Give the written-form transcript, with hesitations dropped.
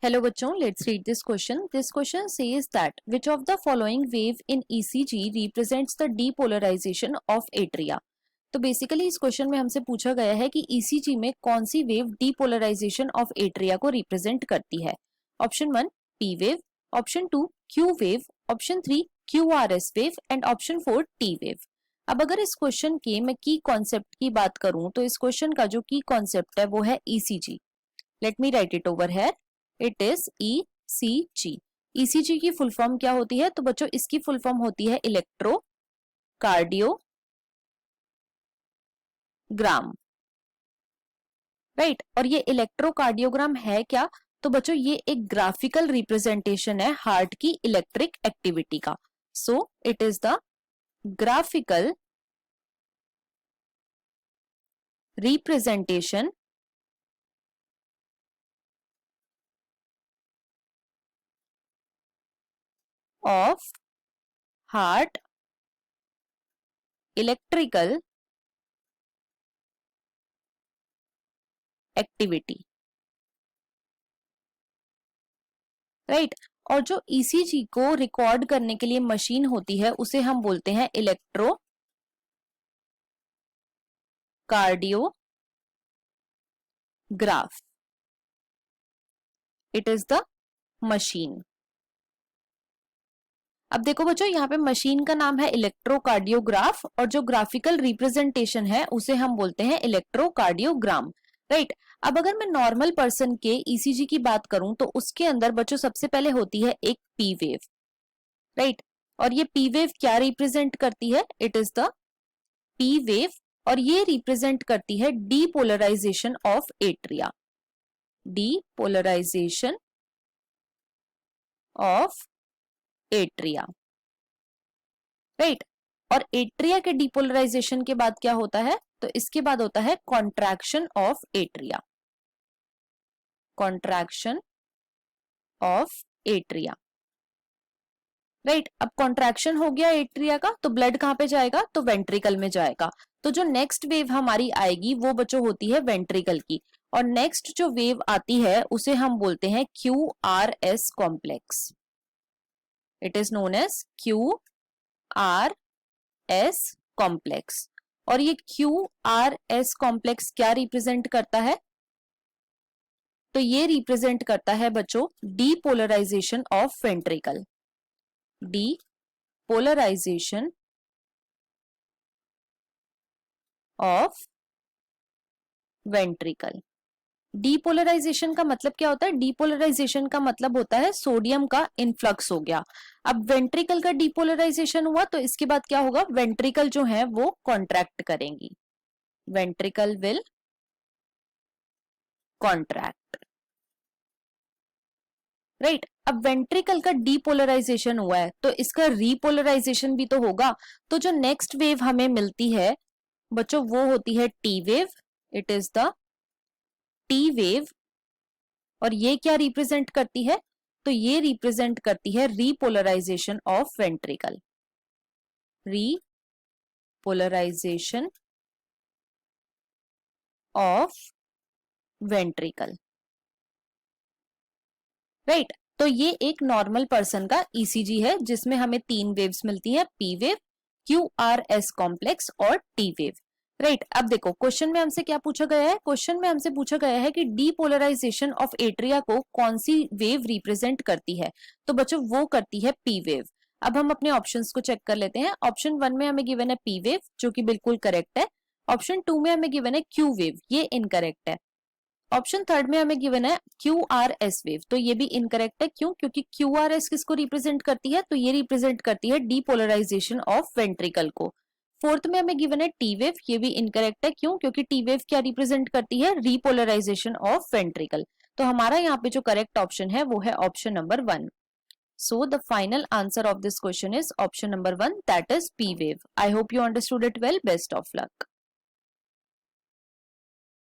Hello बच्चों, let's read this question. This question says that which of the following wave in ECG represents the depolarization of atria. तो basically इस question में हमसे पूछा गया है कि ECG में कौन सी वेव डीपोलराइजेशन ऑफ एट्रिया को रिप्रेजेंट करती है. Option 1 P wave, option 2 Q wave, option 3 QRS wave and option 4 T wave. अब अगर इस क्वेश्चन के मैं की कॉन्सेप्ट की बात करूं तो इस क्वेश्चन का जो की कॉन्सेप्ट है वो है ECG. Let me right it over here. It is ECG. ECG की फुल फॉर्म क्या होती है? तो बच्चों इसकी फुल फॉर्म होती है इलेक्ट्रो कार्डियोग्राम. राइट. और ये इलेक्ट्रोकार्डियोग्राम है क्या? तो बच्चों ये एक ग्राफिकल रिप्रेजेंटेशन है हार्ट की इलेक्ट्रिक एक्टिविटी का. So it is the graphical representation of heart electrical activity. Right. और जो ECG को रिकॉर्ड करने के लिए मशीन होती है उसे हम बोलते हैं electro cardiograph. It is the machine. अब देखो बच्चों यहाँ पे मशीन का नाम है इलेक्ट्रोकार्डियोग्राफ और जो ग्राफिकल रिप्रेजेंटेशन है उसे हम बोलते हैं इलेक्ट्रोकार्डियोग्राम. राइट. अब अगर मैं नॉर्मल पर्सन के ECG की बात करूं तो उसके अंदर बच्चों सबसे पहले होती है एक P वेव. राइट. और ये P वेव क्या रिप्रेजेंट करती है? It is the P wave और ये रिप्रेजेंट करती है depolarisation of atria. Depolarisation of atria. Right. और एट्रिया के डीपोलराइजेशन के बाद क्या होता है? तो इसके बाद होता है contraction of atria. Contraction of atria. Right. अब कॉन्ट्रैक्शन हो गया एट्रिया का तो ब्लड कहां पे जाएगा? तो वेंट्रिकल में जाएगा. तो जो नेक्स्ट वेव हमारी आएगी वो बच्चों होती है वेंट्रिकल की. और नेक्स्ट जो वेव आती है उसे हम बोलते हैं QRS complex. It is known as QRS complex. और ये QRS complex क्या रिप्रेजेंट करता है? तो ये रिप्रेजेंट करता है बच्चों depolarisation of ventricle. Depolarisation of ventricle. Depolarisation का मतलब क्या होता है? डीपोलराइजेशन का मतलब होता है सोडियम का इनफ्लक्स हो गया. अब वेंट्रिकल का डीपोलराइजेशन हुआ तो इसके बाद क्या होगा? वेंट्रिकल जो है वो कॉन्ट्रैक्ट करेंगी. Ventricle will contract. राइट. अब वेंट्रिकल का डीपोलराइजेशन हुआ है तो इसका रीपोलराइजेशन भी तो होगा. तो जो नेक्स्ट वेव हमें मिलती है बच्चों वो होती है T wave. It is the T wave. और ये क्या रिप्रेजेंट करती है? तो ये रिप्रेजेंट करती है repolarisation of ventricle. Repolarisation of ventricle. Right. तो ये एक नॉर्मल पर्सन का ECG है जिसमें हमें 3 वेव्स मिलती है, P वेव, QRS कॉम्प्लेक्स और T वेव. राइट. अब देखो क्वेश्चन में हमसे क्या पूछा गया है? क्वेश्चन में हमसे पूछा गया है कि डीपोलराइजेशन ऑफ एट्रिया को कौन सी वेव रिप्रेजेंट करती है? तो बच्चों वो करती है P वेव. अब हम अपने ऑप्शंस को चेक कर लेते हैं. ऑप्शन 1 में हमें गिवन है P वेव जो कि बिल्कुल करेक्ट है. ऑप्शन 2 में हमें गिवन है Q वेव, ये इनकरेक्ट है. ऑप्शन 3 में हमें गिवन है QRS वेव, तो ये भी इनकरेक्ट है. क्यों? क्योंकि QRS किसको रिप्रेजेंट करती है? तो ये रिप्रेजेंट करती है डीपोलराइजेशन ऑफ वेंट्रिकल को. 4th में हमें गिवन है T वेव, ये भी इनकरेक्ट है. क्यों? क्योंकि T वेव क्या रिप्रेजेंट करती है? Repolarisation of ventricle. तो हमारा यहाँ पे जो करेक्ट ऑप्शन है वो है option number 1. So the final answer of this question is option number 1, that is P wave. I hope you understood it well. Best of luck.